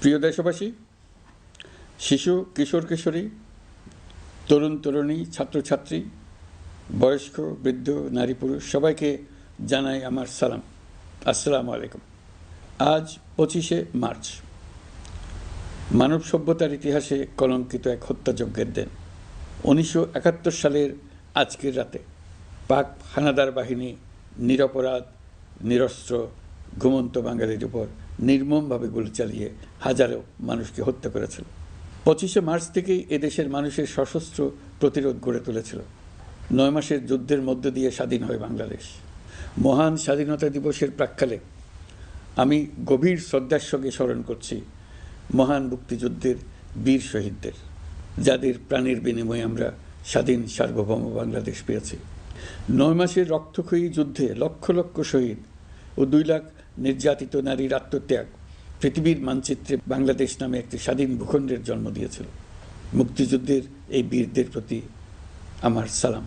প্রিয় দেশবাসী, শিশু, কিশোর কিশোরী, তরুণ তরুণী, ছাত্রছাত্রী, বয়স্ক, বৃদ্ধ, নারী পুরুষ সবাইকে জানাই আমার সালাম। আসসালামু আলাইকুম। আজ 25শে মার্চ, মানব সভ্যতার ইতিহাসে কলঙ্কিত এক হত্যাযজ্ঞের দিন। 1971 সালের আজকের রাতে পাক হানাদার বাহিনী নিরপরাধ, নিরস্ত্র, ঘুমন্ত বাঙালির উপর নির্মমভাবে গুলি চালিয়ে হাজারো মানুষকে হত্যা করেছিল। 25শে মার্চ থেকেই এদেশের মানুষের সশস্ত্র প্রতিরোধ গড়ে তুলেছিল। 9 মাসের যুদ্ধের মধ্য দিয়ে স্বাধীন হয় বাংলাদেশ। মহান স্বাধীনতা দিবসের প্রাক্কালে আমি গভীর শ্রদ্ধার সঙ্গে স্মরণ করছি মহান মুক্তিযুদ্ধের বীর শহীদদের, যাদের প্রাণের বিনিময়ে আমরা স্বাধীন সার্বভৌম বাংলাদেশ পেয়েছি। 9 মাসের রক্তক্ষয়ী যুদ্ধে লক্ষ লক্ষ শহীদ ও 2 লাখ নির্যাতিত নারীর আত্মত্যাগ পৃথিবীর মানচিত্রে বাংলাদেশ নামে একটি স্বাধীন ভূখণ্ডের জন্ম দিয়েছিল। মুক্তিযুদ্ধের এই বীরদের প্রতি আমার সালাম।